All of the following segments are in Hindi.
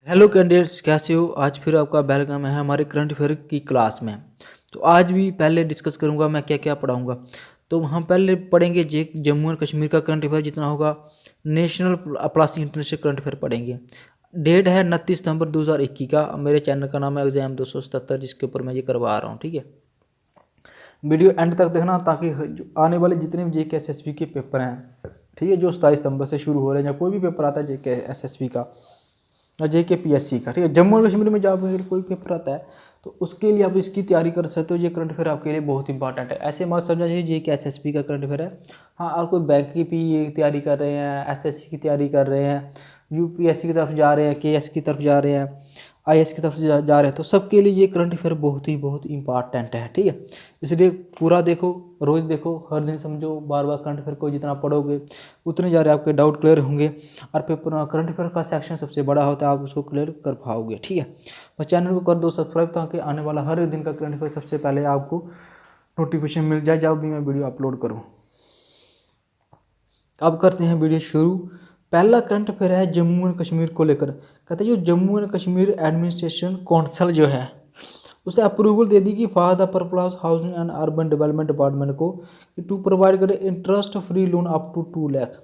हेलो कैंडिडेट्स, कैसे हो? आज फिर आपका वेलकम है हमारे करंट अफेयर की क्लास में। तो आज भी पहले डिस्कस करूंगा मैं क्या क्या पढ़ाऊंगा। तो हम पहले पढ़ेंगे जम्मू एंड कश्मीर का करंट अफेयर जितना होगा, national plus international current affair पढ़ेंगे। डेट है 29 सितंबर 2021 का। मेरे चैनल का नाम है एग्जाम 277, जिसके ऊपर मैं ये करवा रहा हूँ। ठीक है, वीडियो एंड तक देखना ताकि आने वाले जितने भी JK SSB के पेपर हैं, ठीक है, जो 27 सितंबर से शुरू हो रहे हैं, या कोई भी पेपर आता है JK SSB का और JK PSC का, ठीक है, जम्मू एंड कश्मीर में जब अगर कोई पेपर आता है तो उसके लिए आप इसकी तैयारी कर सकते हो। ये करंट अफेयर आपके लिए बहुत इंपॉर्टेंट है। ऐसे मत समझना चाहिए JK SSB का करंट अफेयर है। हाँ, और कोई बैंक की भी ये तैयारी कर रहे हैं, SSC की तैयारी कर रहे हैं, UPSC की तरफ जा रहे हैं, KS की तरफ जा रहे हैं, IS की तरफ जा रहे हैं, तो सबके लिए ये करंट अफेयर बहुत इंपॉर्टेंट है। ठीक है, इसलिए पूरा देखो, रोज़ देखो, हर दिन समझो, बार बार करंट अफेयर को जितना पढ़ोगे उतने ज़्यादा आपके डाउट क्लियर होंगे और पेपर करंट अफेयर का सेक्शन सबसे बड़ा होता है, आप उसको क्लियर कर पाओगे। ठीक है, बस चैनल को कर दो सब्सक्राइब ताकि आने वाला हर दिन का करंट अफेयर सबसे पहले आपको नोटिफिकेशन मिल जाए जब भी मैं वीडियो अपलोड करूँ। अब करते हैं वीडियो शुरू। पहला करंट अफेयर है जम्मू एंड कश्मीर को लेकर। कहते हैं जो Jammu and Kashmir administration council जो है उसे अप्रूवल दे दी कि for the purpose housing and urban development department को टू प्रोवाइड करे interest free loan up to 2 lakh.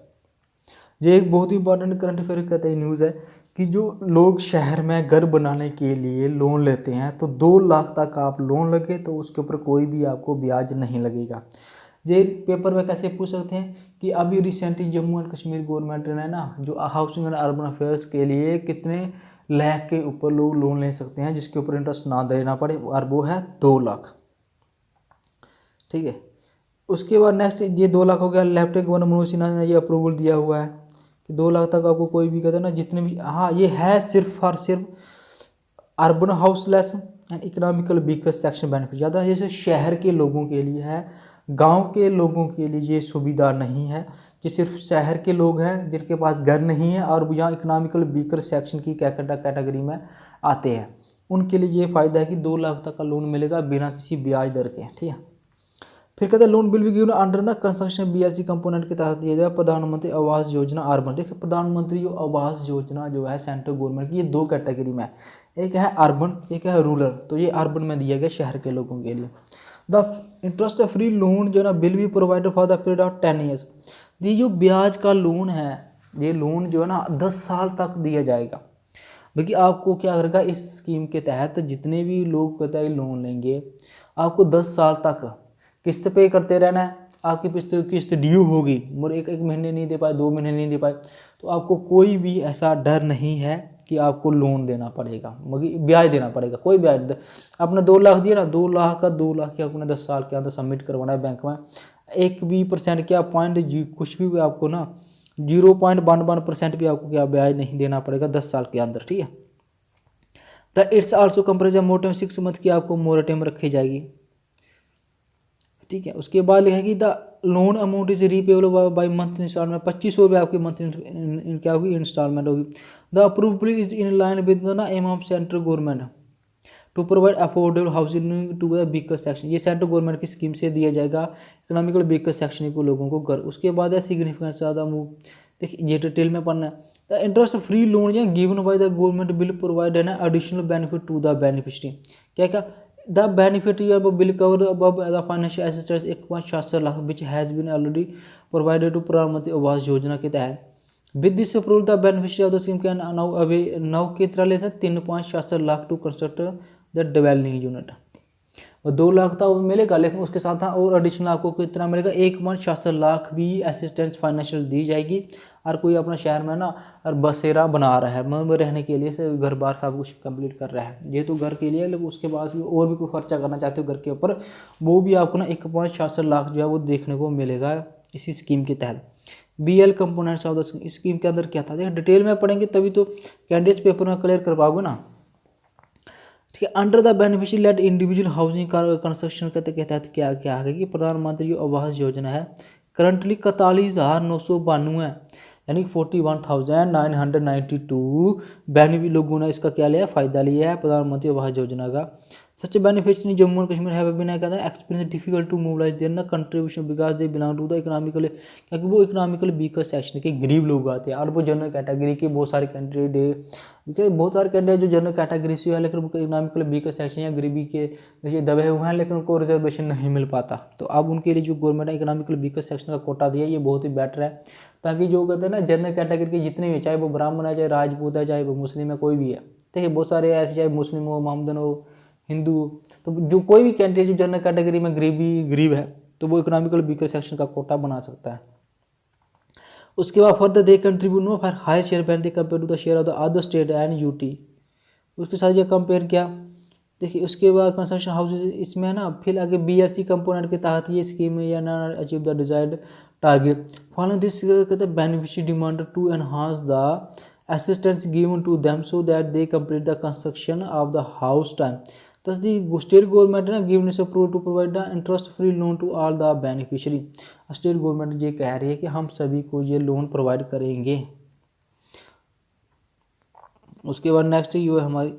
ये एक बहुत ही इंपॉर्टेंट करंट अफेयर कहते हैं न्यूज़ है कि जो लोग शहर में घर बनाने के लिए लोन लेते हैं तो 2 लाख तक आप लोन लगे तो उसके ऊपर कोई भी आपको ब्याज नहीं लगेगा। ये पेपर में कैसे पूछ सकते हैं कि अभी recently Jammu and Kashmir government ने ना जो हाउसिंग एंड अर्बन अफेयर्स के लिए कितने लाख के ऊपर लोग लोन ले सकते हैं जिसके ऊपर इंटरेस्ट ना देना पड़े, और वो है 2 लाख। ठीक है, उसके बाद नेक्स्ट ये 2 लाख हो गया। लेफ्टिनेंट गवर्नर मनोज सिन्हा ने ये अप्रूवल दिया हुआ है कि 2 लाख तक आपको कोई भी कहते हैं ना जितने भी, हाँ ये है सिर्फ और सिर्फ urban houseless and economical weaker section benefit ज़्यादा, जैसे शहर के लोगों के लिए है, गांव के लोगों के लिए ये सुविधा नहीं है कि सिर्फ शहर के लोग हैं जिनके पास घर नहीं है और यहाँ इकोनॉमिकल वीकर सेक्शन की कैटेगरी में आते हैं, उनके लिए ये फ़ायदा है कि 2 लाख तक का लोन मिलेगा बिना किसी ब्याज दर के। ठीक है, फिर कहते हैं loan will be given under the construction BLC component के तहत दिया जाए प्रधानमंत्री आवास योजना अर्बन। देखिए, प्रधानमंत्री आवास योजना जो है सेंट्रल गवर्नमेंट की, ये 2 कैटेगरी में है, एक है अर्बन, एक है रूरल। तो ये अर्बन में दिया गया शहर के लोगों के लिए। द इंटरेस्ट फ्री लोन जो है ना will be provided for the period of 10 years. ये जो ब्याज का लोन है, ये लोन जो है ना 10 साल तक दिया जाएगा। बाकी आपको क्या करेगा, इस स्कीम के तहत जितने भी लोग कहते हैं लोन लेंगे, आपको 10 साल तक किस्त पे करते रहना है। आपकी किस्त ड्यू होगी, और एक महीने नहीं दे पाए, 2 महीने नहीं दे पाए, तो आपको कोई भी ऐसा डर नहीं है कि आपको लोन देना पड़ेगा, मगर ब्याज देना पड़ेगा। कोई ब्याज, आपने 2 लाख दिया ना, 2 लाख का 2 लाख की आपने 10 साल के अंदर सबमिट करवाना है बैंक में। 1 भी % क्या कुछ भी आपको ना 0.11% भी आपको क्या ब्याज नहीं देना पड़ेगा 10 साल के अंदर। ठीक है, the it's also comparison moratorium 6 month की आपको मोरेटम रखी जाएगी। ठीक है, उसके बाद लिखा है कि the loan amount is repayable by month installment. 2500 रुपये आपकी मंथ क्या होगी, इंस्टॉलमेंट होगी। The approval is in line with the aim of central government to provide affordable housing to the weaker section. ये सेंट्रल गवर्नमेंट की स्कीम से दिया जाएगा इकोनॉमिकल वीकर सेक्शन को लोगों को घर। उसके बाद है सिग्निफिकेंस ज़्यादा मूव, देखिए ये डिटेल में पढ़ना है। द इंटरेस्ट फ्री लोन या given by the government will provide है ना additional benefit to the beneficiary. क्या क्या the benefit will cover above the financial assistance 1.66 lakh which has been already provided to Pradhan Mantri Awas Yojana के तहत। With this approval the beneficiary of the scheme can now कितना लेते हैं 3.66 lakh to construct the developing unit. और 2 लाख तो मिलेगा, लेकिन उसके साथ और एडिशनल आपको कितना मिलेगा 1.66 लाख भी असिस्टेंस फाइनेंशियल दी जाएगी। और कोई अपना शहर में ना और बसेरा बना रहा है, मतलब रहने के लिए से घर बार सब कुछ कंप्लीट कर रहा है, ये तो घर के लिए, लेकिन उसके बाद भी और भी कोई खर्चा करना चाहते हो घर के ऊपर, वो भी आपको ना 1.66 लाख जो है वो देखने को मिलेगा इसी स्कीम के तहत। BL components of the scheme के अंदर क्या था, देखिए डिटेल में पढ़ेंगे तभी तो कैंडिडेट्स पेपर में क्लियर कर पाओगे ना। ठीक है, under the beneficiary led individual housing construction के तहत क्या क्या है कि प्रधानमंत्री जो आवास योजना है करंटली 41,992 यानी 41,992 बेनिफिट लोगों ने इसका क्या लिया, फ़ायदा लिया है प्रधानमंत्री आवास योजना का। Such benefits in Jammu and Kashmir have been कहता है experience difficult to mobilise their ना contribution because they belong to the economical, क्योंकि वो इकोनॉमिकल वीकर सेक्शन के गरीब लोग आते हैं और वो जनरल कैटेगरी के बहुत सारे कैंडिडेट, बहुत सारे कैंडिडेट जो जनरल कैटेगरी से है लेकिन उनको इकोनॉमिकल वीकर सेक्शन या गरीबी के जैसे दबे हुए हैं लेकिन उनको रिजर्वेशन नहीं मिल पाता। तो अब उनके लिए जो गवर्नमेंट है इकोनॉमिकल वीकर सेक्शन का कोटा दिया, ये बहुत ही बेटर है, ताकि जो कहते हैं ना जनरल कैटेगरी के जितने भी, चाहे वो ब्राह्मण है, चाहे राजपूत है, चाहे वो मुस्लिम है, कोई भी है, देखिए बहुत सारे ऐसे, चाहे मुस्लिम हो, मोहम्मदन हो, हिंदू, तो जो कोई भी कैंडिडेट जो जनरल कैटेगरी में गरीब है तो वो इकोनॉमिकल वीकर सेक्शन का कोटा बना सकता है। उसके बाद further they contribute no for higher share band they compare to the share of the other state and UT, उसके साथ ये कंपेयर किया। देखिए उसके बाद कंस्ट्रक्शन हाउसेज इसमें है ना, फिर आगे BRC कंपोनेंट के तहत ये स्कीम है या ना achieve the desired target following this, कहते हैं beneficiary demand to enhance the assistance given to them so that they complete the construction of the house time. Thus, the state government ना given is approved to provide the interest-free loan to all the beneficiary। State government ये कह रही है कि हम सभी को ये लोन प्रोवाइड करेंगे। उसके बाद नेक्स्ट ये है हमारी,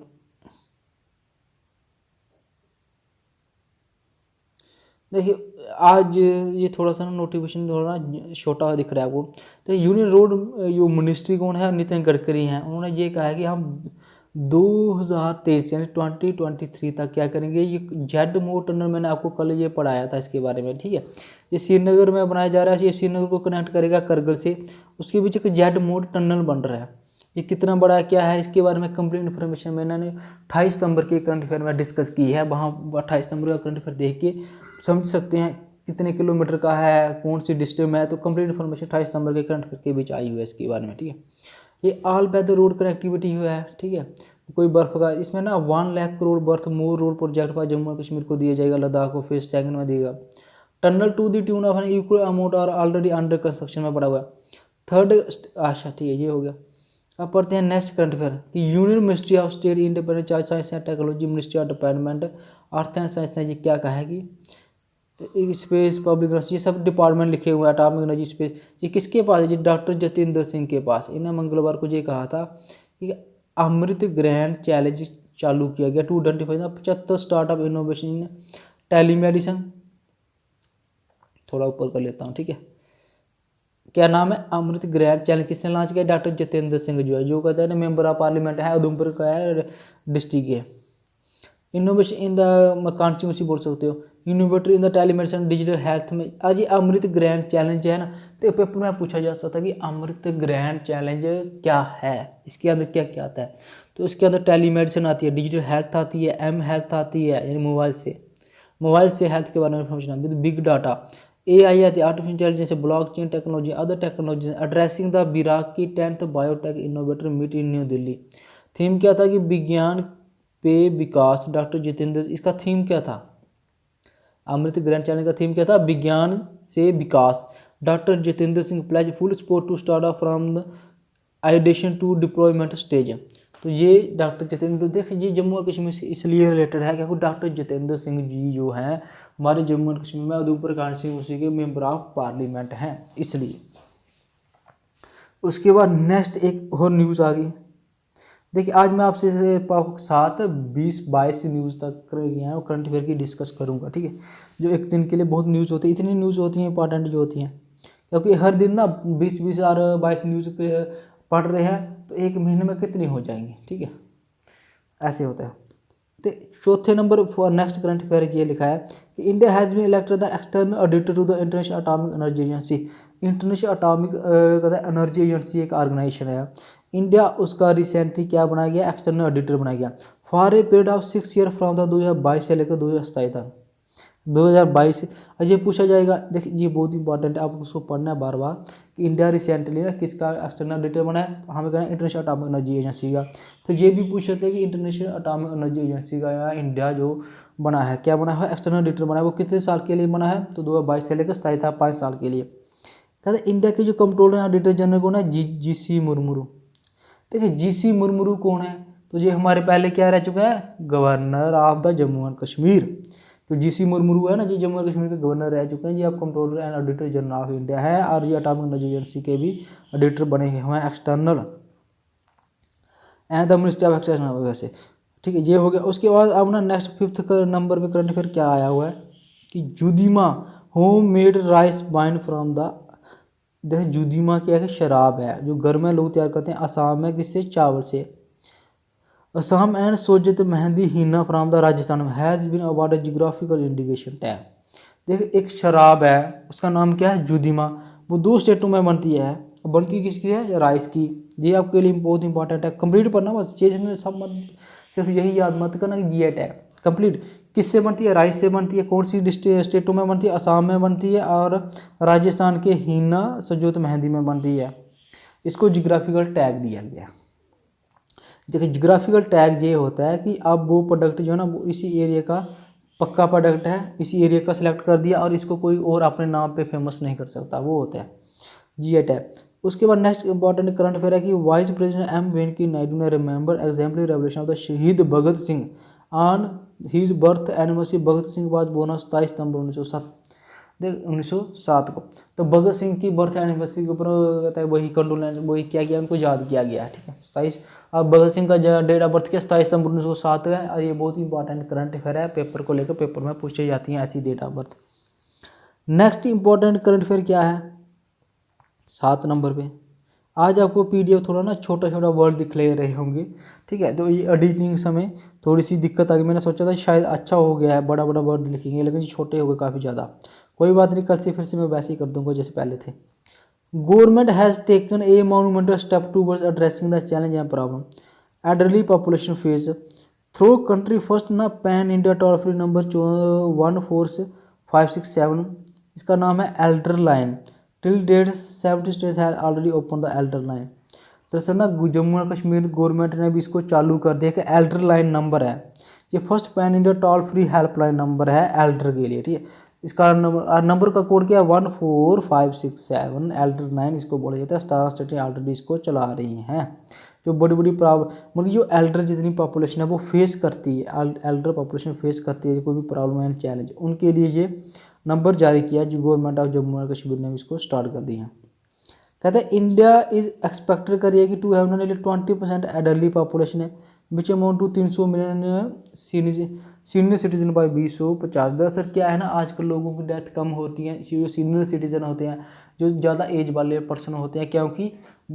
देखिए आज ये थोड़ा सा ना नोटिफिकेशन थोड़ा ना छोटा दिख रहा है आपको। तो यूनियन रोड जो मिनिस्ट्री कौन है, नितिन गडकरी हैं, उन्होंने ये कहा है कि हम 2023 यानी 2023 तक क्या करेंगे, ये जेड मोड टनल, मैंने आपको कल ये पढ़ाया था इसके बारे में, ठीक है। ये श्रीनगर में बनाया जा रहा है, ये श्रीनगर को कनेक्ट करेगा करगिल से, उसके बीच एक जेड मोड टनल बन रहा है। ये कितना बड़ा क्या है इसके बारे में कंप्लीट इन्फॉर्मेशन मैंने 28 सितंबर के करंट अफेयर में डिस्कस की है, वहाँ 28 सितंबर का करंट अफेयर देख के समझ सकते हैं कितने किलोमीटर का है, कौन सी डिस्ट्रिक्ट में है। तो कंप्लीट इन्फॉर्मेशन 28 सितंबर के करंट अफेयर के बीच आई हुई है इसके बारे में, ठीक है। ये ऑल वेदर रोड कनेक्टिविटी हुआ है, ठीक है। कोई बर्फ का इसमें ना 1 लाख करोड़ बर्थ मोर रोड प्रोजेक्ट पर जम्मू और कश्मीर को दिया जाएगा, लद्दाख को फेज सेकंड में देगा। Tunnel to the tune of an equal amount और ऑलरेडी अंडर कंस्ट्रक्शन में पड़ा हुआ है। थर्ड, अच्छा ठीक है, ये हो गया। अब पढ़ते हैं नेक्स्ट करंट अफेयर कि union ministry of state independent charge science and technology, ministry of department earth and science ने ये क्या कहा है कि स्पेस पब्लिक ये सब डिपार्टमेंट लिखे हुए हैं, एटॉमिक एनर्जी स्पेस, ये किसके पास है, जी डॉक्टर जितेंद्र सिंह के पास। इन्हें मंगलवार को ये कहा था कि अमृत ग्रैंड चैलेंज चालू किया गया to identify 75 startup innovation in telemedicine. थोड़ा ऊपर कर लेता हूँ, ठीक है। क्या नाम है, अमृत ग्रैंड चैलेंज, किसने लॉन्च किया, डॉक्टर जितेंद्र सिंह जो है, जो कहते हैं ना मेंबर ऑफ पार्लियामेंट है, उधमपुर का है डिस्ट्रिक्ट है। इनोवेशन इन द कॉन्स्टिट्यूंसी बोल सकते हो, innovator in the telemedicine digital health में। आज ये अमृत ग्रैंड चैलेंज है ना, तो पेपर में पूछा जा सकता है कि अमृत ग्रैंड चैलेंज क्या है, इसके अंदर क्या क्या आता है। तो इसके अंदर टेलीमेडिसिन आती है, डिजिटल हेल्थ आती है, एम हेल्थ आती है, यानी मोबाइल से हेल्थ के बारे में information, with big data, AI आती है, artificial intelligence, blockchain technology, other technology, addressing the BIRAC की 10th biotech innovator meet in New Delhi. Theme क्या था कि विज्ञान पे विकास, डॉक्टर जितेंद्र, इसका थीम क्या था, अमृत ग्रैंड चैलेंज का थीम क्या था, विज्ञान से विकास। Doctor Jitendra Singh pledge full support to start up from the ideation to deployment stage. तो ये डॉक्टर जितेंद्र, देखिए ये जम्मू और कश्मीर से इसलिए रिलेटेड है क्योंकि डॉक्टर जितेंद्र सिंह जी जो हैं हमारे जम्मू और कश्मीर में उधमपुर कॉन्स्टिट्यूंसी के मेंबर ऑफ पार्लियामेंट हैं, इसलिए। उसके बाद नेक्स्ट एक और न्यूज़ आ गई। देखिए आज मैं आपसे साथ 20-22 न्यूज़ तक गया और करंट अफेयर की डिस्कस करूंगा, ठीक है। जो एक दिन के लिए बहुत न्यूज़ होती है, इतनी न्यूज़ होती हैं इंपॉर्टेंट जो होती हैं, क्योंकि हर दिन ना 20-20 और 22 न्यूज़ पढ़ रहे हैं तो एक महीने में कितनी हो जाएंगी, ठीक है, ऐसे होता है। तो चौथे number for next current affair ये लिखा है कि India has been elected the external auditor to the International Atomic Energy Agency. International Atomic Energy Agency एक ऑर्गेनाइजेशन है, इंडिया उसका रिसेंटली क्या बनाया गया, एक्सटर्नल ऑडिटर बनाया गया for a period of 6 year from the 2022 से लेकर 2027 तक। 2022 से ये पूछा जाएगा, देखिए ये बहुत इंपॉर्टेंट है, आपको उसको पढ़ना है बार बार कि इंडिया रिसेंटली ना किसका एक्सटर्नल ऑडिटर बना है, तो हमें कहना है इंटरनेशनल एटॉमिक एनर्जी एजेंसी का। तो ये भी पूछ सकते हैं कि इंटरनेशनल एटॉमिक एनर्जी एजेंसी का या इंडिया जो बना है, क्या बना है, एक्सटर्नल ऑडिटर बना है, वो कितने साल के लिए बना है, तो 2022 से लेकर 27 था, 5 साल के लिए। कहते हैं इंडिया के जो कंट्रोलर ऑडिटर जनरल कौन है, GC मुर्मू। देखिए GC मुर्मू कौन है, तो ये हमारे पहले क्या रह चुका है, governor of the Jammu and Kashmir. तो GC मुर्मू है ना, जी जम्मू एंड कश्मीर के गवर्नर रह चुके हैं, जी आप controller and auditor general of India है, और ये एटॉमिक एनर्जी एजेंसी के भी ऑडिटर बने हुए हैं external, and the minister of external वैसे, ठीक है, ये हो गया। उसके बाद अब ना नेक्स्ट 5th नंबर पे करंट अफेयर क्या आया हुआ है कि Judima home made rice wine from the, देखिए जुदीमा क्या है, शराब है जो घर में लोग तैयार करते हैं असम में, किससे, चावल से। असम एंड सोजत मेहंदी हिना from the Rajasthan has been awarded geographical indication tag. देखिए एक शराब है उसका नाम क्या है, जुदीमा, वो 2 स्टेटों में बनती है, बनती किसकी है, राइस की। ये आपके लिए बहुत इंपॉर्टेंट है, कंप्लीट पढ़ना बस, चीज़ में सब मत, सिर्फ यही याद मत करना कि जीआई टैग कंप्लीट। किससे बनती है, राइस से बनती है। कौन सी स्टेटों में बनती है, असम में बनती है और राजस्थान के हिना सजोत मेहंदी में बनती है। इसको जियोग्राफिकल टैग दिया गया। देखिए जियोग्राफिकल टैग ये होता है कि अब वो प्रोडक्ट जो है ना वो इसी एरिया का पक्का प्रोडक्ट है, इसी एरिया का सिलेक्ट कर दिया और इसको कोई और अपने नाम पे फेमस नहीं कर सकता, वो होता है जीआई टैग। उसके बाद नेक्स्ट इंपॉर्टेंट करंट अफेयर है कि vice president M Venkaiah Naidu ने remember exemplary revolution of the Shaheed Bhagat Singh on his birth anniversary. Bhagat Singh was born 27 सितंबर 1907 को। तो भगत सिंह की बर्थ एनिवर्सरी के ऊपर कहता है वही कंडोलेंस, वही क्या किया, उनको याद किया गया है, ठीक है 27। अब भगत सिंह का डेट ऑफ बर्थ क्या 27 सितंबर 1907 है और ये बहुत ही इंपॉर्टेंट करंट अफेयर है, पेपर को लेकर पेपर में पूछी जाती हैं ऐसी date of birth. Next important current affair क्या है 7 नंबर पे। आज आपको पीडीएफ थोड़ा ना छोटा छोटा वर्ड दिख ले रहे होंगे, ठीक है, तो ये एडिटिंग समय थोड़ी सी दिक्कत आ गई। मैंने सोचा था शायद अच्छा हो गया है, बड़ा बड़ा वर्ड लिखेंगे, लेकिन ये छोटे हो गए काफ़ी ज़्यादा। कोई बात नहीं, कल से फिर से मैं वैसे ही कर दूंगा जैसे पहले थे। Government has taken a monumental step towards addressing the challenge and problem elderly population face through country first ना pan India toll free number 14567। इसका नाम है elder line. Till date 70 states have already open the elder line. दरअसल ना जम्मू एंड कश्मीर गवर्नमेंट ने भी इसको चालू कर दिया कि एल्डर लाइन नंबर है, ये first pan India toll free helpline number है एल्डर के लिए, ठीक है। इसका नंबर का कोड क्या है 14567 एल्डर लाइन इसको बोला जाता है। 17 स्टेटें ऑलरेडी इसको चला रही हैं। जो बड़ी बड़ी प्रॉब्लम मतलब जो एल्डर जितनी पॉपुलेशन है वो फेस करती है, एल्डर पॉपुलेशन फेस करती है कोई भी प्रॉब्लम एंड चैलेंज, उनके लिए ये नंबर जारी किया जो government of Jammu and Kashmir ने इसको स्टार्ट कर दिया। कहते हैं इंडिया इज एक्सपेक्टेड करिए कि 20% एडल्टली पॉपुलेशन है which amount to 300 million senior citizen by 2050। दरअसल क्या है ना आजकल लोगों की डेथ कम होती है, जो सीनियर सिटीजन होते हैं, जो ज़्यादा एज वाले पर्सन होते हैं, क्योंकि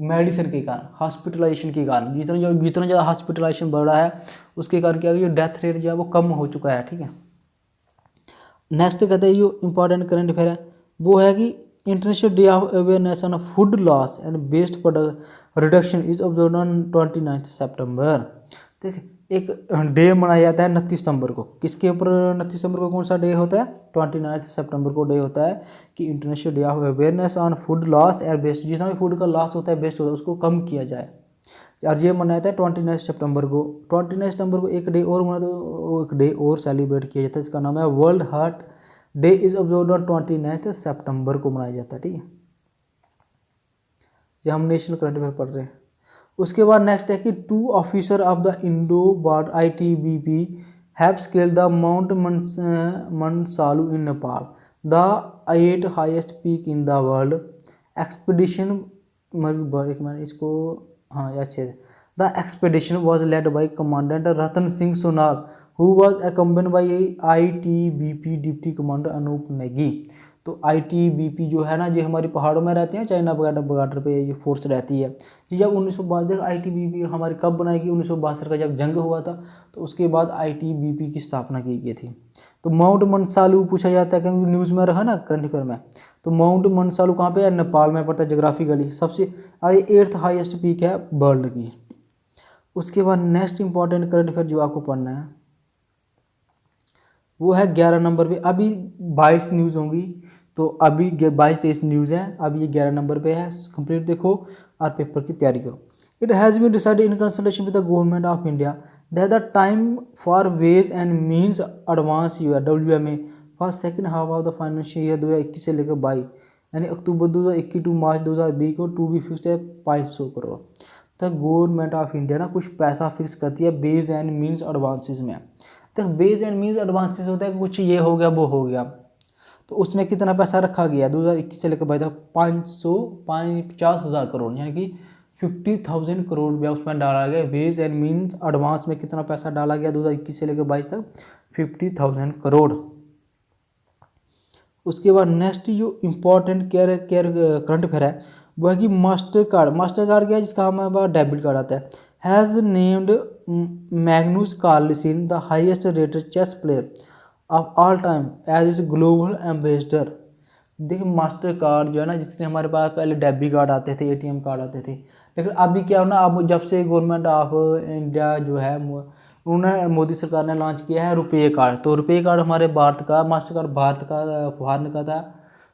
मेडिसिन के कारण, हॉस्पिटलाइजेशन के कारण, जितना ज़्यादा हॉस्पिटलाइजेशन बढ़ रहा है उसके कारण क्या है, जो डेथ रेट जो है वो कम हो चुका है, ठीक है। नेक्स्ट कहते हैं जो इंपॉर्टेंट करंट अफेयर है वो है कि International Day of Awareness on Food Loss and Waste product reduction is observed on 29 सितंबर। ठीक है, एक डे मनाया जाता है 29 सितंबर को। किसके ऊपर 29 सितंबर को कौन सा डे होता है, 29 सितंबर को डे होता है कि International Day of Awareness on Food Loss and Waste, जितना भी फूड का लॉस होता है, वेस्ट होता है, उसको कम किया जाए। और ये मनाया जाता है 29 सितंबर को। 29 सितंबर को एक डे और मना, तो एक डे और सेलिब्रेट किया जाता है, इसका नाम है world heart day is observed on 29 सितंबर को मनाया जाता है, ठीक है। ये हम नेशनल करंट अफेयर पढ़ रहे हैं। उसके बाद नेक्स्ट है कि 2 officer of the Indo border ITBP have scaled the mount Manaslu in Nepal, the 8th highest peak in the world. Expedition इसको हाँ अच्छे, the expedition was led by commandant Ratan Singh Sonar who was accompanied by ITBP deputy commander Anoop Negi. तो ITBP जो है ना, जो हमारी पहाड़ों में रहते हैं, चाइना बॉर्डर पे ये फोर्स रहती है जी। जब 1962 ITBP हमारी कब बनाई गई, 1962 का जब जंग हुआ था, तो उसके बाद ITBP की स्थापना की गई थी। तो माउंट मनसालू पूछा जाता है क्योंकि न्यूज़ में रहा ना करंट अफेयर में, तो माउंट मनसालू कहाँ पे है, नेपाल में पड़ता है जोग्राफिकली। सबसे 8th हाईएस्ट पीक है वर्ल्ड की। उसके बाद नेक्स्ट इंपॉर्टेंट करंट अफेयर जो आपको पढ़ना है वो है 11 नंबर पे। अभी 22 न्यूज़ होंगी, तो अभी 22-23 न्यूज़ है, अभी ये 11 नंबर पे है। कंप्लीट देखो और पेपर की तैयारी करो। It has been decided in consultation with the Government of India that the time for ways and means advance WMA for second half of the financial year 2021 से लेकर 22 यानी अक्टूबर 2021 टू मार्च 2020 को टू बी फिक्स है 500 करोड़। तो गवर्नमेंट ऑफ इंडिया ना कुछ पैसा फिक्स करती है बेज एंड मीन्स एडवांसेस में। तो बेज एंड मीन्स एडवांसेस होता है कि कुछ ये हो गया वो हो गया, तो उसमें कितना पैसा रखा गया 2021 से लेकर 2050 करोड़, यानी कि 50,000 करोड़ रुपया उसमें डाला गया। वेज एंड मीन्स एडवांस में कितना पैसा डाला गया 2021 से लेकर 22 तक? 50,000 करोड़। उसके बाद नेक्स्ट जो important care care current affair है वो है कि मास्टर कार्ड। मास्टर कार्ड क्या है? जिसका हमारे पास डेबिट कार्ड आता है। Has named Magnus Carlsen the highest rated chess player of all time as is global ambassador. देखिए मास्टर कार्ड जो है ना, जिससे हमारे पास पहले डेबिट कार्ड आते थे, एटीएम कार्ड आते थे, लेकिन अभी क्या हो ना, अब जब से गवर्नमेंट ऑफ इंडिया जो है उन्होंने मोदी सरकार ने लॉन्च किया है रुपये कार्ड। तो रुपये कार्ड हमारे भारत का, मास्टर कार्ड भारत का फॉरेन का था,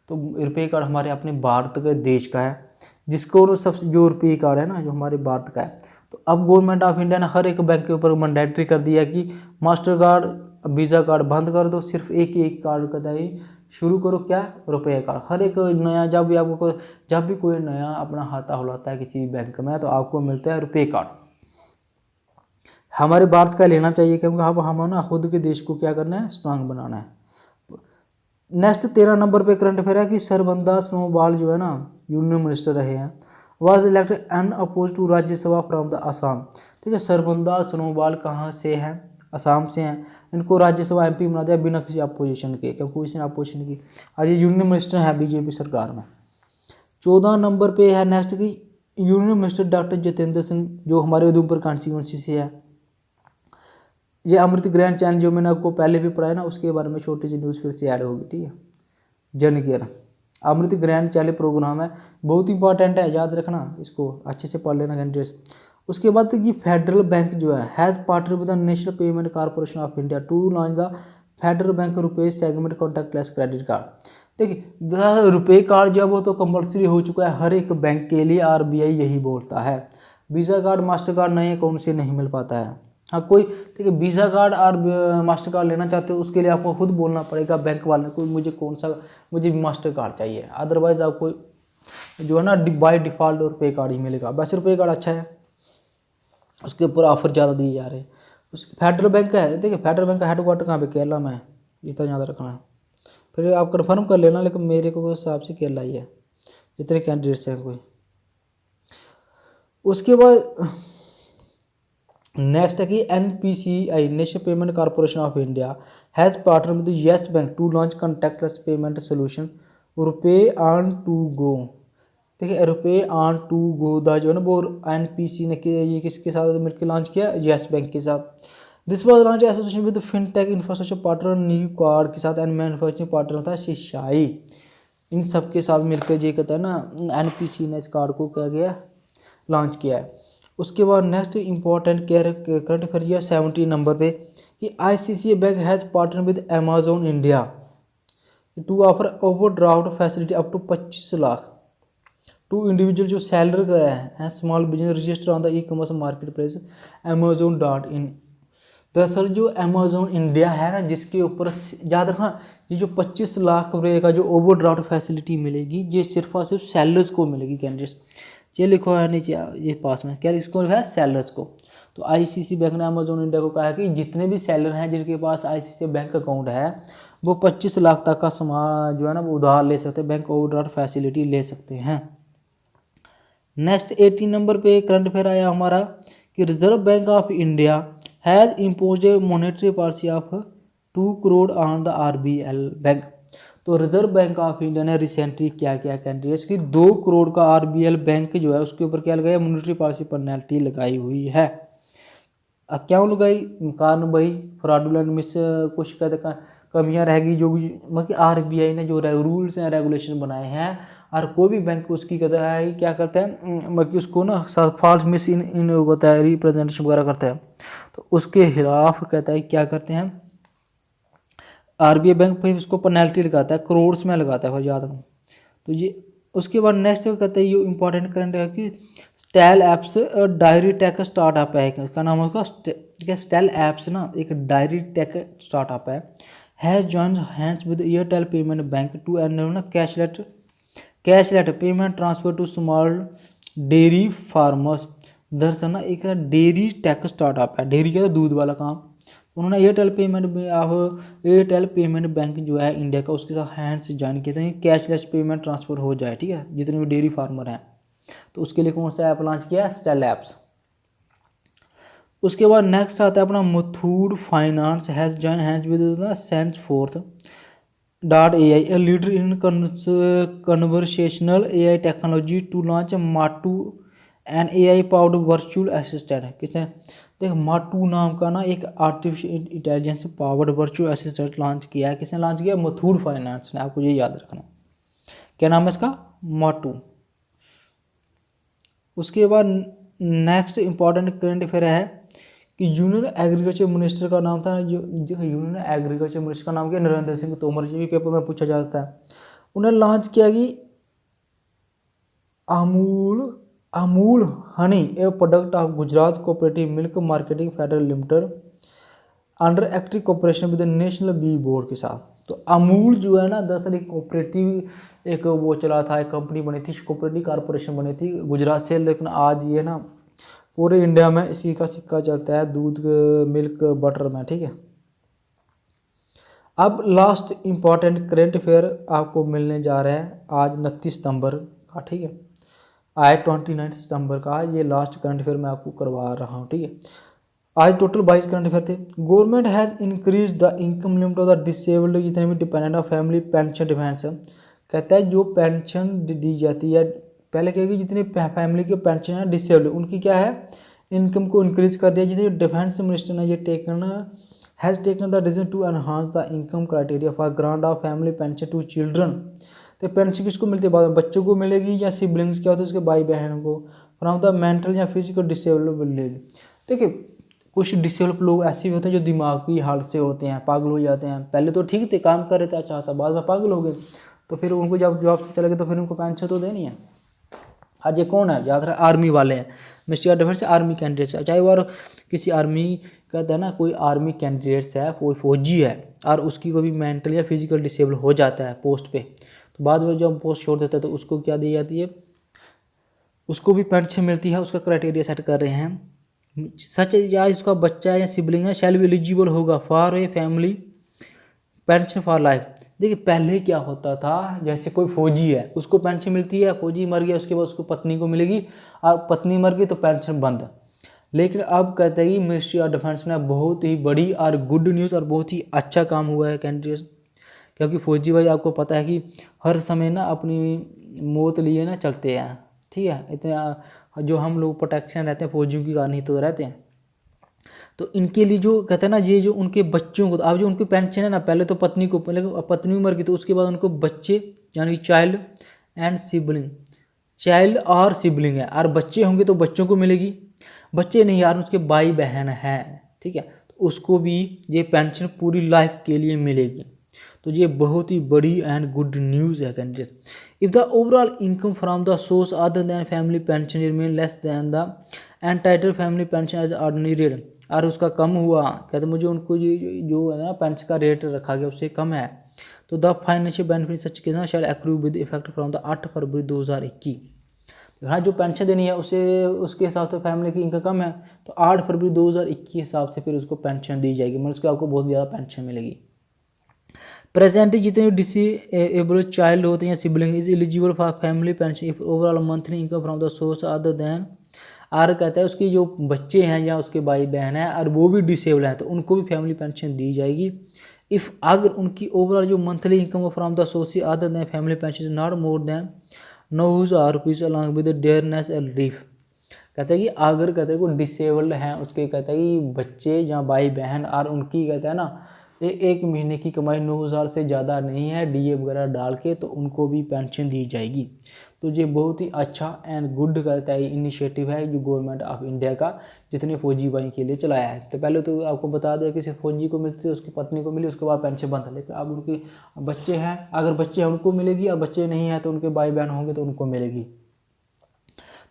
तो रुपये कार्ड हमारे अपने भारत के देश का है, जिसको सबसे जो रुपये कार्ड है ना जो हमारे भारत का है। तो अब गवर्नमेंट ऑफ इंडिया ने हर एक बैंक के ऊपर मैंडेटरी कर दिया कि मास्टर कार्ड वीज़ा कार्ड बंद कर दो, सिर्फ एक ही एक कार्ड का ही शुरू करो, क्या? रुपये कार्ड। हर एक नया जब भी कोई नया अपना खाता खुलाता है किसी बैंक में तो आपको मिलता है रुपये कार्ड। हमारे भारत का लेना चाहिए, क्योंकि अब हम ना खुद के देश को क्या करना है? स्ट्रांग बनाना है। नेक्स्ट 13 नंबर पे करंट अफेयर है कि सर्बानंद सोनोवाल जो है ना यूनियन मिनिस्टर रहे हैं, was elected unopposed to Rajya Sabha from the Assam. ठीक है, सर्बानंद सोनोवाल कहाँ से हैं? असम से हैं। इनको राज्यसभा एमपी बना दिया बिना किसी अपोजिशन के, क्योंकि इसने अपोजिशन की। आज ये यूनियन मिनिस्टर है बीजेपी सरकार में। 14 नंबर पे है नेक्स्ट की union minister doctor Jitendra Singh, जो हमारे उधमपुर कॉन्स्टिट्यूंसी से है। ये अमृत ग्रैंड चैनल जो मैंने आपको पहले भी पढ़ाया ना, उसके बारे में छोटी सी न्यूज़ फिर से ऐड होगी। ठीक है, जन केयर अमृत ग्रैंड चैनल प्रोग्राम है, बहुत इंपॉर्टेंट है, याद रखना, इसको अच्छे से पढ़ लेना कैंडिडेट्स। उसके बाद ये फेडरल बैंक जो है has partner with the National Payment Corporation of India to launch the Federal Bank RuPay segment contactless credit card. देखिए रुपये कार्ड जो है वो तो कंपलसरी हो चुका है हर एक बैंक के लिए, आरबीआई यही बोलता है। वीज़ा कार्ड मास्टर कार्ड नए अकाउंट से नहीं मिल पाता है। हाँ कोई ठीक है वीज़ा कार्ड और मास्टर कार्ड लेना चाहते हो उसके लिए आपको खुद बोलना पड़ेगा बैंक वाले को, मुझे मास्टर कार्ड चाहिए, अदरवाइज आपको जो है ना बाय डिफ़ॉल्ट रुपये कार्ड ही मिलेगा। वैसे रुपये कार्ड अच्छा है, उसके ऊपर ऑफर ज़्यादा दिए जा रहे हैं। उस फेडरल बैंक का है, देखिए फेडरल बैंक का हेडक्वार्टर कहाँ पे? केरला में है, इतना याद रखना है। फिर आप कंफर्म कर लेना, लेकिन मेरे को हिसाब से केरला ही है, जितने कैंडिडेट्स हैं कोई। उसके बाद नेक्स्ट है कि NPCI National Payment Corporation of India has partner with Yes Bank to launch contactless payment solution RuPay on to go. देखिए रुपये ऑन टू गो दा जो है ना वो NPC ने ये किसके साथ मिलकर लॉन्च किया? येस बैंक के साथ। This was launch association with fintech infrastructure partner new card के साथ एंड मैन्युफैक्चरिंग पार्टनर था शिशाई। इन सब के साथ मिलकर ये कहता है ना NPC ने इस कार्ड को क्या किया? लॉन्च किया है। उसके बाद next important current affair 70 number पे कि ICICI bank has partner with Amazon India to offer overdraft facility up to 25 lakh to individual जो सेलर हैं small business register on the e-commerce market place amazon.in। दरअसल जो अमेजोन इंडिया है ना जिसके ऊपर याद रखना ये जो 25 लाख रुपये का जो ओवरड्राफ्ट फैसिलिटी मिलेगी ये सिर्फ और सिर्फ सेलर्स को मिलेगी कैंडिडेट्स। ये लिखा है नीचे ये पास में क्या इसको है? सेलर्स को। तो ICICI बैंक ने अमेजोन इंडिया को कहा है कि जितने भी सेलर हैं जिनके पास ICICI बैंक अकाउंट है वो 25 लाख तक का सामान जो है ना वो उधार ले सकते हैं, बैंक ओवरड्राफ्ट फैसिलिटी ले सकते हैं। नेक्स्ट 18 नंबर पे करंट अफेयर आया हमारा कि reserve bank of India has impose A monetary policy of 2 crore on the RBL bank. तो रिजर्व बैंक ऑफ इंडिया ने रिसेंटली क्या किया कैंडिडेट्स की 2 करोड़ का RBL बैंक जो है उसके ऊपर क्या लगाया? मॉनेटरी पॉलिसी पेनल्टी लगाई हुई है। क्यों लगाई? कारण भाई फ्रॉडुलेंट मिस कुछ कहते कमियां रहेगी जो मतलब RBI ने जो रूल्स एंड रेगुलेशन बनाए हैं और कोई भी बैंक उसकी कहता है क्या करता है मतलब उसको ना फॉल्स मिस इन होता है रिप्रेजेंटेशन वगैरह करता है तो उसके खिलाफ कहता है क्या करते हैं RBI बैंक फिर उसको पेनल्टी लगाता है, करोड़ में लगाता है, फिर याद रखो। तो ये उसके बाद नेक्स्ट कहता है ये इंपॉर्टेंट करंट है कि Stellapps dairy tech startup है, इसका नाम है उसका स्टेल एप्स ना एक dairy tech startup has joined hands with Airtel payment bank to enable ना cashless payment transfer to small dairy farmers. दरअसल ना एक डेयरी टेक स्टार्टअप है, डेयरी का दूध वाला काम। उन्होंने एयरटेल पेमेंट बैंक जो है इंडिया का उसके साथ हैंड्स ज्वाइन किए थे कैशलेस पेमेंट ट्रांसफ़र हो जाए, ठीक है, जितने भी डेयरी फार्मर हैं। तो उसके लिए कौन सा ऐप लॉन्च किया है, स्टेल ऐप्स। उसके बाद नेक्स्ट आता है अपना Muthoot finance has join hands with the Senseforth .ai a leader in conversational AI technology to launch Mattu an AI powered virtual assistant. किसने, देख माटू नाम का ना एक artificial intelligence powered virtual assistant launch किया है। किसने लॉन्च किया, मुथूट फाइनेंस ने, आपको ये याद रखना। क्या नाम है इसका, माटू। उसके बाद नेक्स्ट इंपॉर्टेंट करंट अफेयर है कि यूनियन एग्रीकल्चर मिनिस्टर का नाम था, जो यूनियन एग्रीकल्चर मिनिस्टर का नाम क्या, नरेंद्र सिंह तोमर। ये भी पेपर में पूछा जाता है। उन्होंने लॉन्च किया कि Amul honey a product of Gujarat cooperative milk marketing federal limited under active cooperation with national bee board के साथ। तो अमूल जो है ना, दरअसल एक कोऑपरेटिव एक वो चला था, एक कंपनी बनी थी, कोऑपरेटिव कॉरपोरेशन बनी थी गुजरात से, लेकिन आज ये ना पूरे इंडिया में इसी का सिक्का चलता है, दूध मिल्क बटर में, ठीक है। अब लास्ट इंपॉर्टेंट करंट अफेयर आपको मिलने जा रहे हैं आज 29 सितंबर का, ठीक है। आज 29 सितंबर का ये लास्ट करंट अफेयर मैं आपको करवा रहा हूँ, ठीक है। आज टोटल 22 करंट अफेयर थे। Government has increase the income limit of the disabled, जितने भी dependent of family pension defence, कहता है जो पेंशन दी जाती है, पहले क्या कि जितनी फैमिली की पेंशन है डिसेबल्ड, उनकी क्या है, इनकम को इंक्रीज कर दिया। जितनी डिफेंस मिनिस्टर ने ये has taken the decision to enhance the income criteria for grant of family pension to children. तो पेंशन किसको मिलती है, बाद में बच्चों को मिलेगी या सिबलिंग्स क्या होते हैं उसके भाई बहन को, फ्रॉम द मेंटल या फिजिकल डिसेबल्ड मिलेगी। देखिए कुछ डिसेबल्ड लोग ऐसे भी होते हैं जो दिमागी हालत से होते हैं, पागल हो जाते हैं। पहले तो ठीक थे, काम कर रहे थे अच्छा सा, बाद में पागल हो गए, तो फिर उनको जब जॉब से चले गए तो फिर उनको पेंशन तो देनी है। आज ये कौन है, ज़्यादातर आर्मी वाले हैं, ministry of defence army candidates है। चाहे वो किसी आर्मी कहते हैं ना, कोई आर्मी कैंडिडेट्स है, कोई फौजी है और उसकी कोई भी मेंटल या फिजिकल डिसेबल हो जाता है पोस्ट पे, तो बाद में जब पोस्ट छोड़ देता है तो उसको क्या दी जाती है, उसको भी पेंशन मिलती है। उसका क्राइटेरिया सेट कर रहे हैं, सच या उसका बच्चा है या सिबलिंग है शैल बी एलिजिबल होगा for a family pension for life. देखिए पहले क्या होता था, जैसे कोई फौजी है उसको पेंशन मिलती है, फौजी मर गया उसके बाद उसको पत्नी को मिलेगी, और पत्नी मर गई तो पेंशन बंद। लेकिन अब कहते हैं कि मिनिस्ट्री ऑफ डिफेंस में बहुत ही बड़ी और गुड न्यूज़ और बहुत ही अच्छा काम हुआ है कैंडिडेट, क्योंकि फौजी भाई आपको पता है कि हर समय ना अपनी मौत लिए ना चलते हैं, ठीक है। इतना जो हम लोग प्रोटेक्शन रहते हैं फौजियों की कारण ही तो रहते हैं। तो इनके लिए जो कहते हैं ना, ये जो उनके बच्चों को, अब जो उनकी पेंशन है ना, पहले तो पत्नी को, पहले पत्नी मर गई तो उसके बाद उनको बच्चे यानी चाइल्ड एंड सिबलिंग, चाइल्ड और सिबलिंग है, और बच्चे होंगे तो बच्चों को मिलेगी, बच्चे नहीं यार उसके भाई बहन हैं, ठीक है, तो उसको भी ये पेंशन पूरी लाइफ के लिए मिलेगी। तो ये बहुत ही बड़ी एंड गुड न्यूज़ है candidate. If the overall income from the source other than family pension remain less than the entitle family pension as ordinary rate, और उसका कम हुआ, कहते मुझे उनको जो है ना पेंशन का रेट रखा गया उससे कम है, तो the financial benefit such case shall accrue with effect from the 8 फरवरी 2021। हाँ जो पेंशन देनी है उसे उसके हिसाब से फैमिली की इनकम कम है तो 8 फरवरी 2021 के हिसाब से फिर उसको पेंशन दी जाएगी, मतलब उसके आपको बहुत ज़्यादा पेंशन मिलेगी। प्रेजेंटली जितने डिसेबल चाइल्ड होते हैं sibling is eligible for family pension if overall monthly income from the source other then, और कहता है उसकी जो बच्चे हैं या उसके भाई बहन है और वो भी डिसेबल हैं तो उनको भी फैमिली पेंशन दी जाएगी। इफ़ अगर उनकी ओवरऑल जो monthly income from the source other than family pension is not more than 9,000 rupees along with dearness relief. कहते हैं कि अगर कहते हैं कोई डिसेबल्ड हैं उसके कहते हैं कि बच्चे या भाई बहन और उनकी कहते हैं ना एक महीने की कमाई 9,000 से ज़्यादा नहीं है डीए वगैरह डाल के, तो उनको भी पेंशन दी जाएगी। तो ये बहुत ही अच्छा एंड गुड कहता है इनिशिएटिव है जो गवर्नमेंट ऑफ इंडिया का जितने फौजी भाई के लिए चलाया है। तो पहले तो आपको बता दिया कि सिर्फ फौजी को मिलती है, उसकी पत्नी को मिली, उसके बाद पेंशन बंद है, लेकिन अब उनके बच्चे हैं, अगर बच्चे हैं उनको मिलेगी और बच्चे नहीं हैं तो उनके भाई बहन होंगे तो उनको मिलेगी।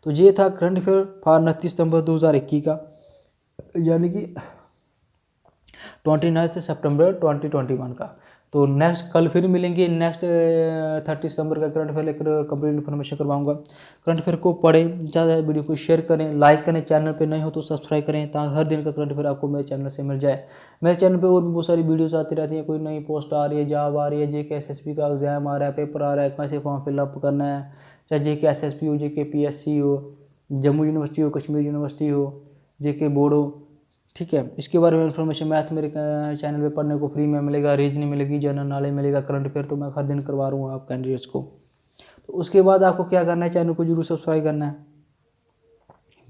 तो ये था करंट अफेयर फॉर 29 सितंबर 2021 का, यानी कि 29 सितंबर 2021 का। तो नेक्स्ट कल फिर मिलेंगे, नेक्स्ट 30 सितंबर का करंट अफेयर लेकर कंप्लीट इन्फॉर्मेशन करवाऊंगा। करंट अफेयर को पढ़ें, ज़्यादा वीडियो को शेयर करें, लाइक करें, चैनल पे नए हो तो सब्सक्राइब करें ताकि हर दिन का करंट अफेयर आपको मेरे चैनल से मिल जाए। मेरे चैनल पे और भी बहुत सारी वीडियोस आती रहती हैं, कोई नई पोस्ट आ रही है, जॉब आ रही है, JK SSB का एग्जाम आ रहा है, पेपर आ रहा है, कैसे फॉर्म फिलअप करना है, चाहे JK SSB हो, JK PSC हो, जम्मू यूनिवर्सिटी हो, कश्मीर यूनिवर्सिटी हो, JK बोर्ड हो, ठीक है। इसके बारे में इन्फॉर्मेशन मैथ मेरे चैनल पे पढ़ने को फ्री में मिलेगा, रीजनिंग मिलेगी, जनरल नॉलेज मिलेगा, करंट अफेयर तो मैं हर दिन करवा रहा हूँ आप कैंडिडेट्स को। तो उसके बाद आपको क्या करना है, चैनल को जरूर सब्सक्राइब करना है,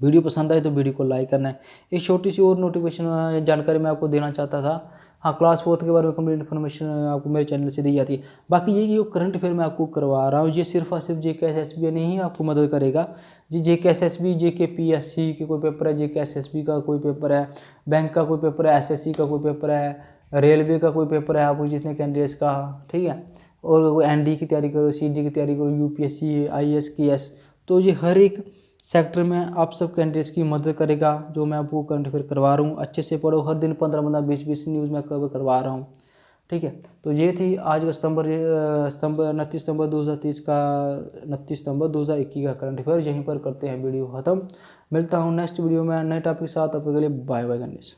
वीडियो पसंद आए तो वीडियो को लाइक करना है। एक छोटी सी और नोटिफिकेशन जानकारी मैं आपको देना चाहता था, हाँ क्लास 4 के बारे में कंप्लीट इन्फॉर्मेशन आपको मेरे चैनल से दी जाती है। बाकी ये जो करंट अफेयर मैं आपको करवा रहा हूँ ये सिर्फ और सिर्फ JK SSB नहीं आपको मदद करेगा जी। JK SSB JK PSC के कोई पेपर है, JK SSB का कोई पेपर है, बैंक का कोई पेपर है, SSC का कोई पेपर है, रेलवे का कोई पेपर है, आपको जितने कैंडिडेट्स का, ठीक है, और ND की तैयारी करो, CD की तैयारी करो, UPSC IAS KS, तो ये हर एक सेक्टर में आप सब कैंडिडेट्स की मदद करेगा जो मैं आपको करंट अफेयर करवा रहा हूँ। अच्छे से पढ़ो, हर दिन 15 20 न्यूज़ मैं कवर करवा रहा हूँ, ठीक है। तो ये थी आज का सितंबर 29 सितंबर 2030 का 29 सितंबर 2021 का करंट अफेयर। यहीं पर करते हैं वीडियो ख़त्म। मिलता हूँ नेक्स्ट वीडियो में नए टॉपिक के साथ। आपके लिए बाय बाय गणेश।